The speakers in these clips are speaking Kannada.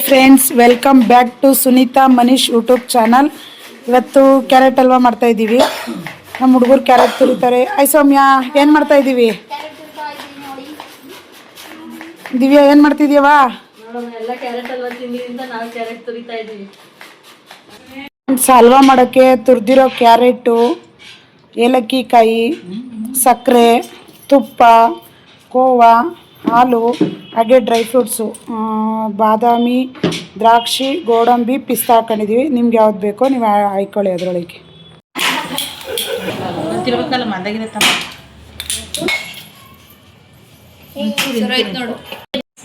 Friends, welcome back to Sunita Manish YouTube channel. ಇವತ್ತು ಕ್ಯಾರೆಟ್ ಹಲ್ವಾ ಮಾಡ್ತಾ ಇದ್ದೀವಿ. ನಮ್ಮ ಹುಡುಗರು ಕ್ಯಾರೆಟ್ ತುರಿತಾರೆ. ಸೌಮ್ಯ, ಏನು ಮಾಡ್ತಾ ಇದ್ದೀವಿ? ದಿವ್ಯಾ, ಏನು ಮಾಡ್ತಿದ್ದೀವ? ಹಲ್ವಾ ಮಾಡೋಕ್ಕೆ ತುರಿದಿರೋ ಕ್ಯಾರೆಟು, ಏಲಕ್ಕಿ ಕಾಯಿ, ಸಕ್ಕರೆ, ತುಪ್ಪ, ಕೋವಾ, ಹಾಲು, ಹಾಗೆ ಡ್ರೈ ಫ್ರೂಟ್ಸು, ಬಾದಾಮಿ, ದ್ರಾಕ್ಷಿ, ಗೋಡಂಬಿ, ಪಿಸ್ತಾ ಹಾಕೊಂಡಿದ್ದೀವಿ. ನಿಮ್ಗೆ ಯಾವ್ದು ಬೇಕೋ ನೀವು ಹಾಯ್ಕೊಳ್ಳಿ ಅದರೊಳಗೆ.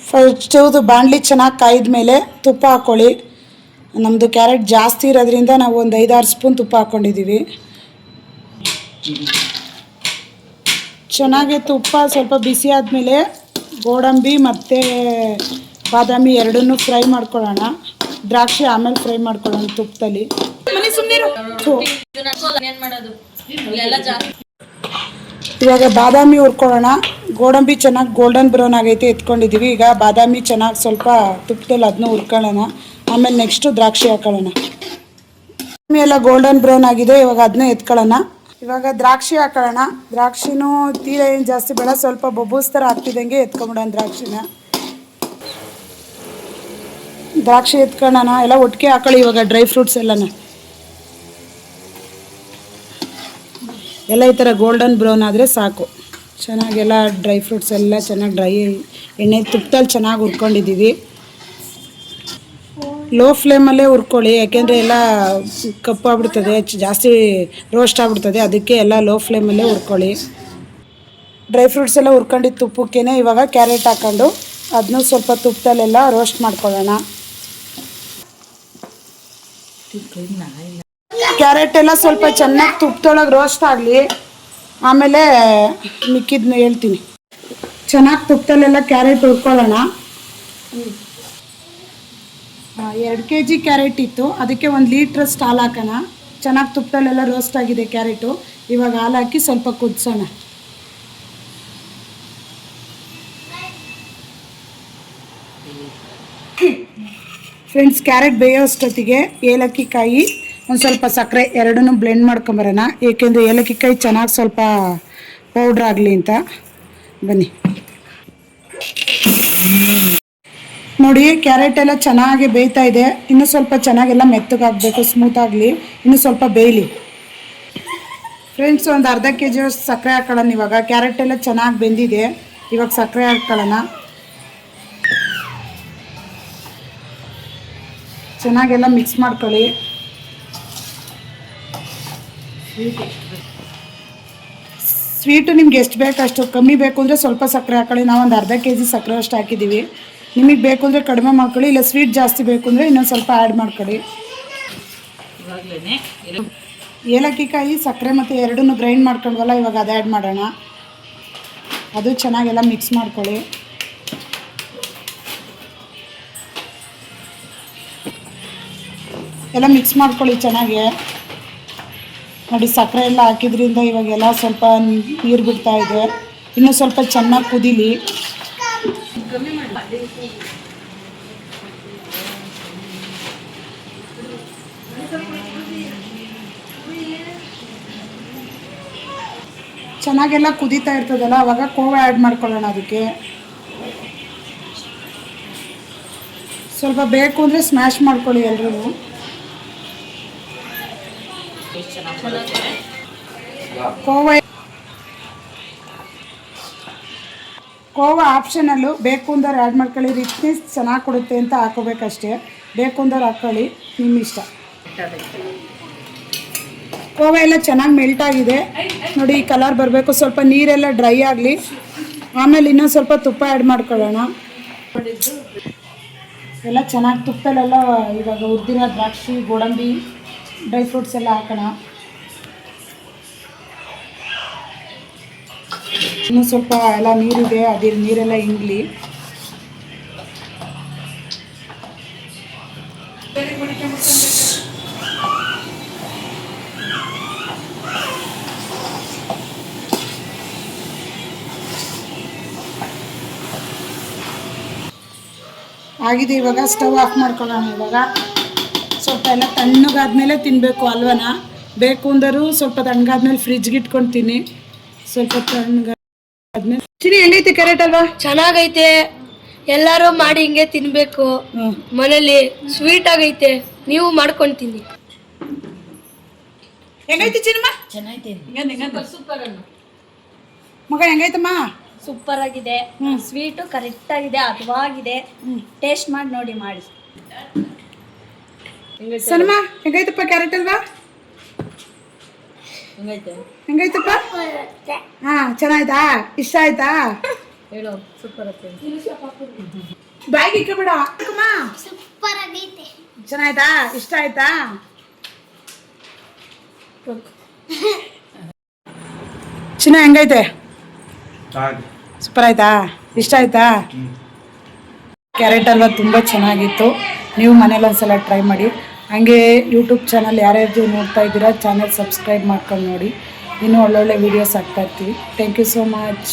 ಫಸ್ಟ್ ಬಾಣಲಿ ಚೆನ್ನಾಗಿ ಕಾಯ್ದ ಮೇಲೆ ತುಪ್ಪ ಹಾಕ್ಕೊಳ್ಳಿ. ನಮ್ಮದು ಕ್ಯಾರೆಟ್ ಜಾಸ್ತಿ ಇರೋದ್ರಿಂದ ನಾವು ಒಂದು 5-6 ಸ್ಪೂನ್ ತುಪ್ಪ ಹಾಕ್ಕೊಂಡಿದ್ದೀವಿ. ಚೆನ್ನಾಗಿ ತುಪ್ಪ ಸ್ವಲ್ಪ ಬಿಸಿ ಆದಮೇಲೆ ಗೋಡಂಬಿ ಮತ್ತು ಬಾದಾಮಿ ಎರಡನ್ನೂ ಫ್ರೈ ಮಾಡ್ಕೊಳ್ಳೋಣ. ದ್ರಾಕ್ಷಿ ಆಮೇಲೆ ಫ್ರೈ ಮಾಡ್ಕೊಳ್ಳೋಣ ತುಪ್ಪದಲ್ಲಿ. ಇವಾಗ ಬಾದಾಮಿ ಹುರ್ಕೊಳ್ಳೋಣ. ಗೋಡಂಬಿ ಚೆನ್ನಾಗಿ ಗೋಲ್ಡನ್ ಬ್ರೌನ್ ಆಗೈತೆ, ಎತ್ಕೊಂಡಿದ್ದೀವಿ. ಈಗ ಬಾದಾಮಿ ಚೆನ್ನಾಗಿ ಸ್ವಲ್ಪ ತುಪ್ಪದಲ್ಲಿ ಅದನ್ನ ಹುರ್ಕೊಳ್ಳೋಣ. ಆಮೇಲೆ ನೆಕ್ಸ್ಟು ದ್ರಾಕ್ಷಿ ಹಾಕೊಳ್ಳೋಣ. ಬಾದಾಮಿ ಎಲ್ಲ ಗೋಲ್ಡನ್ ಬ್ರೌನ್ ಆಗಿದೆ, ಇವಾಗ ಅದನ್ನ ಎತ್ಕೊಳ್ಳೋಣ. ಇವಾಗ ದ್ರಾಕ್ಷಿ ಹಾಕೊಳ್ಳೋಣ. ದ್ರಾಕ್ಷಿನೂ ತೀರ ಏನು ಜಾಸ್ತಿ ಬೇಡ, ಸ್ವಲ್ಪ ಬೊಬ್ಬೂಸ್ ಥರ ಆಗ್ತಿದ್ದಂಗೆ ಎತ್ಕೊಂಬಿಡೋಣ ದ್ರಾಕ್ಷಿನ. ದ್ರಾಕ್ಷಿ ಎತ್ಕೊಳ್ಳೋಣ, ಎಲ್ಲ ಒಟ್ಟಿಗೆ ಹಾಕೊಳ್ಳಿ. ಇವಾಗ ಡ್ರೈ ಫ್ರೂಟ್ಸ್ ಎಲ್ಲ ಈ ಥರ ಗೋಲ್ಡನ್ ಬ್ರೌನ್ ಆದರೆ ಸಾಕು. ಚೆನ್ನಾಗೆಲ್ಲ ಡ್ರೈ ಫ್ರೂಟ್ಸ್ ಎಲ್ಲ ಚೆನ್ನಾಗಿ ಎಣ್ಣೆ ತುಪ್ಪದಲ್ಲಿ ಚೆನ್ನಾಗಿ ಹುರ್ಕೊಂಡಿದ್ದೀವಿ. ಲೋ ಫ್ಲೇಮಲ್ಲೇ ಹುರ್ಕೊಳ್ಳಿ, ಯಾಕೆಂದರೆ ಎಲ್ಲ ಕಪ್ಪಾಗ್ಬಿಡ್ತದೆ, ಜಾಸ್ತಿ ರೋಸ್ಟ್ ಆಗಿಬಿಡ್ತದೆ. ಅದಕ್ಕೆ ಎಲ್ಲ ಲೋ ಫ್ಲೇಮಲ್ಲೇ ಹುರ್ಕೊಳ್ಳಿ. ಡ್ರೈ ಫ್ರೂಟ್ಸ್ ಎಲ್ಲ ಹುರ್ಕೊಂಡಿದ್ದು ತುಪ್ಪಕ್ಕೇ ಇವಾಗ ಕ್ಯಾರೆಟ್ ಹಾಕ್ಕೊಂಡು ಅದನ್ನೂ ಸ್ವಲ್ಪ ತುಪ್ಪದಲ್ಲೆಲ್ಲ ರೋಸ್ಟ್ ಮಾಡ್ಕೊಳ್ಳೋಣ. ಕ್ಯಾರೆಟ್ ಎಲ್ಲ ಸ್ವಲ್ಪ ಚೆನ್ನಾಗಿ ತುಪ್ಪದೊಳಗೆ ರೋಸ್ಟ್ ಆಗಲಿ, ಆಮೇಲೆ ಮಿಕ್ಕಿದ್ನ ಹೇಳ್ತೀನಿ. ಚೆನ್ನಾಗಿ ತುಪ್ಪದಲ್ಲೆಲ್ಲ ಕ್ಯಾರೆಟ್ ಹುರ್ಕೊಳ್ಳೋಣ. 2 kg ಕ್ಯಾರೆಟ್ ಇತ್ತು, ಅದಕ್ಕೆ 1 ಲೀಟ್ರಷ್ಟು ಹಾಲು ಹಾಕೋಣ. ಚೆನ್ನಾಗಿ ತುಪ್ಪದಲ್ಲೆಲ್ಲ ರೋಸ್ಟ್ ಆಗಿದೆ ಕ್ಯಾರೆಟು. ಇವಾಗ ಹಾಲು ಹಾಕಿ ಸ್ವಲ್ಪ ಕುದಿಸೋಣ. ಫ್ರೆಂಡ್ಸ್, ಕ್ಯಾರೆಟ್ ಬೇಯೋಷ್ಟೊತ್ತಿಗೆ ಏಲಕ್ಕಿ ಕಾಯಿ, ಒಂದು ಸ್ವಲ್ಪ ಸಕ್ಕರೆ ಎರಡನ್ನೂ ಬ್ಲೆಂಡ್ ಮಾಡ್ಕೊಂಬರೋಣ. ಏಕೆಂದರೆ ಏಲಕ್ಕಿ ಕಾಯಿ ಚೆನ್ನಾಗಿ ಸ್ವಲ್ಪ ಪೌಡ್ರ್ ಆಗಲಿ ಅಂತ. ಬನ್ನಿ ನೋಡಿ, ಕ್ಯಾರೆಟ್ ಎಲ್ಲ ಚೆನ್ನಾಗಿ ಬೇಯ್ತಾ ಇದೆ. ಇನ್ನೂ ಸ್ವಲ್ಪ ಚೆನ್ನಾಗೆಲ್ಲ ಮೆತ್ತಗಾಗಬೇಕು, ಸ್ಮೂತಾಗಲಿ, ಇನ್ನೂ ಸ್ವಲ್ಪ ಬೇಯಲಿ. ಫ್ರೆಂಡ್ಸ್, ಒಂದು ಅರ್ಧ kg ಅಷ್ಟು ಸಕ್ಕರೆ ಹಾಕೊಳ್ಳೋಣ. ಇವಾಗ ಕ್ಯಾರೆಟ್ ಎಲ್ಲ ಚೆನ್ನಾಗಿ ಬೆಂದಿದೆ, ಇವಾಗ ಸಕ್ಕರೆ ಹಾಕ್ಕೊಳ್ಳೋಣ. ಚೆನ್ನಾಗೆಲ್ಲ ಮಿಕ್ಸ್ ಮಾಡ್ಕೊಳ್ಳಿ. ಸ್ವೀಟು ನಿಮ್ಗೆ ಎಷ್ಟು ಬೇಕಷ್ಟು, ಕಮ್ಮಿ ಬೇಕು ಅಂದರೆ ಸ್ವಲ್ಪ ಸಕ್ಕರೆ ಹಾಕೊಳ್ಳಿ. ನಾವು ಒಂದು ಅರ್ಧ kg ಸಕ್ಕರೆ ಅಷ್ಟು ಹಾಕಿದ್ದೀವಿ. ನಿಮಗೆ ಬೇಕು ಅಂದರೆ ಕಡಿಮೆ ಮಾಡ್ಕೊಳ್ಳಿ, ಇಲ್ಲ ಸ್ವೀಟ್ ಜಾಸ್ತಿ ಬೇಕು ಅಂದರೆ ಇನ್ನೊಂದು ಸ್ವಲ್ಪ ಆ್ಯಡ್ ಮಾಡ್ಕೊಳ್ಳಿ. ಏಲಕ್ಕಿ ಕಾಯಿ, ಸಕ್ಕರೆ ಮತ್ತು ಎರಡನ್ನೂ ಗ್ರೈಂಡ್ ಮಾಡ್ಕೊಂಡ್ವಲ್ಲ, ಇವಾಗ ಅದು ಆ್ಯಡ್ ಮಾಡೋಣ. ಅದು ಚೆನ್ನಾಗೆಲ್ಲ ಮಿಕ್ಸ್ ಮಾಡ್ಕೊಳ್ಳಿ. ಎಲ್ಲ ಮಿಕ್ಸ್ ಮಾಡ್ಕೊಳ್ಳಿ ಚೆನ್ನಾಗಿ. ನೋಡಿ, ಸಕ್ಕರೆ ಎಲ್ಲ ಹಾಕಿದ್ರಿಂದ ಇವಾಗೆಲ್ಲ ಸ್ವಲ್ಪ ನೀರು ಬಿಡ್ತಾ ಇದೆ. ಇನ್ನೂ ಸ್ವಲ್ಪ ಚೆನ್ನಾಗಿ ಕುದೀಲಿ. ಚೆನ್ನಾಗೆಲ್ಲ ಕುದೀತಾ ಇರ್ತದಲ್ಲ, ಅವಾಗ ಕೋವಾ ಆ್ಯಡ್ ಮಾಡ್ಕೊಳ್ಳೋಣ. ಅದಕ್ಕೆ ಸ್ವಲ್ಪ ಬೇಕು ಅಂದರೆ ಸ್ಮ್ಯಾಶ್ ಮಾಡ್ಕೊಳ್ಳಿ ಎಲ್ರೂ. ಕೋವಾ ಆಪ್ಷನಲ್ಲು, ಬೇಕು ಅಂದರೆ ಆ್ಯಡ್ ಮಾಡ್ಕೊಳ್ಳಿ. ರಿಚ್ನೆಸ್ ಚೆನ್ನಾಗಿ ಕೊಡುತ್ತೆ ಅಂತ ಹಾಕೋಬೇಕಷ್ಟೇ. ಬೇಕು ಅಂದರೆ ಹಾಕ್ಕೊಳ್ಳಿ, ನಿಮ್ಮ ಇಷ್ಟ. ಕೋವಾ ಎಲ್ಲ ಚೆನ್ನಾಗಿ ಮೆಲ್ಟ್ ಆಗಿದೆ ನೋಡಿ, ಈ ಕಲರ್ ಬರಬೇಕು. ಸ್ವಲ್ಪ ನೀರೆಲ್ಲ ಡ್ರೈ ಆಗಲಿ, ಆಮೇಲೆ ಇನ್ನೊಂದು ಸ್ವಲ್ಪ ತುಪ್ಪ ಆ್ಯಡ್ ಮಾಡ್ಕೊಳ್ಳೋಣ. ಎಲ್ಲ ಚೆನ್ನಾಗಿ ತುಪ್ಪದಲ್ಲೆಲ್ಲ ಇವಾಗ ಹುರಿದಿರೋ ದ್ರಾಕ್ಷಿ, ಗೋಡಂಬಿ, ಡ್ರೈ ಫ್ರೂಟ್ಸ್ ಎಲ್ಲ ಹಾಕೋಣ. ಇನ್ನೂ ಸ್ವಲ್ಪ ಎಲ್ಲ ನೀರಿದೆ, ಅದೇ ನೀರೆಲ್ಲ ಹಿಂಗ್ಲಿ. ಆಗಿದೆ. ಇವಾಗ ಸ್ಟವ್ ಆಫ್ ಮಾಡ್ಕೊಳ್ಳೋಣ. ಇವಾಗ ಸ್ವಲ್ಪ ಎಲ್ಲ ತಣ್ಣಗಾದ್ಮೇಲೆ ತಿನ್ನಬೇಕು ಅಲ್ವನ. ಬೇಕು ಅಂದರೂ ಸ್ವಲ್ಪ ತಣ್ಣಗಾದ್ಮೇಲೆ ಫ್ರಿಜ್ಗೆ ಇಟ್ಕೊಳ್ತೀನಿ. ಸ್ವಲ್ಪ ತಣ್ಣಗಾದ್ಮೇಲೆ ಚಿನಿ ಹೆಂಗೈತೆ ಕ್ಯಾರೆಟ್ ಹಲ್ವಾ? ಚೆನ್ನಾಗೈತೆ. ಎಲ್ಲರೂ ಮಾಡಿ ಹಿಂಗೆ ತಿನ್ಬೇಕು. ಮನೇಲಿ ಸ್ವೀಟ್ ಆಗೈತೆ, ನೀವು ಮಾಡ್ಕೊಂಡು ತಿನ್ನಿ. ಹೆಂಗೈತೆ ಚಿನಿಮ್ಮ? ಸೂಪರ್ ಮಗ ಹೆಂಗೈತಮ್ಮ? ಸೂಪರ್ ಆಗಿದೆ. ಸ್ವೀಟು ಕರೆಕ್ಟ್ ಆಗಿದೆ, ಹದವಾಗಿದೆ. ಟೇಸ್ಟ್ ಮಾಡಿ ನೋಡಿ ಮಾಡಿ. ಸನ್ಮ ಹೆಂಗೈತಪ್ಪ ಕ್ಯಾರೆಟ್ ಹಲ್ವಾ? ಹೆಂಗೈತಪ್ಪ? ಹಾ ಚೆನ್ನಾಯ್ತಾ? ಇಷ್ಟ ಆಯ್ತಾ? ಹೇಳೋ ಸೂಪರ್ ಬ್ಯಾಗ್ ಇಕ್ಕಬೇಡ. ಸೂಪರ್ ಆಗೈತೆ. ಚೆನ್ನಾಯ್ತಾ? ಇಷ್ಟ ಆಯ್ತಾ? ಚಿನ್ನ ಹೆಂಗೈತೆ? ಸೂಪರ್ ಆಯ್ತಾ? ಇಷ್ಟ ಆಯ್ತಾ? ಕ್ಯಾರೆಟ್ ಹಲ್ವಾ ತುಂಬ ಚೆನ್ನಾಗಿತ್ತು. ನೀವು ಮನೇಲಿ ಒಂದ್ಸಲ ಟ್ರೈ ಮಾಡಿ. ಹಾಗೆ ಯೂಟ್ಯೂಬ್ ಚಾನಲ್ ಯಾರ್ಯಾರು ನೋಡ್ತಾ ಇದ್ದೀರಾ ಚಾನಲ್ ಸಬ್ಸ್ಕ್ರೈಬ್ ಮಾಡ್ಕೊಂಡು ನೋಡಿ. ಇನ್ನೂ ಒಳ್ಳೊಳ್ಳೆ ವೀಡಿಯೋಸ್ ಹಾಕ್ತಾ ಇರ್ತೀವಿ. Thank you so much.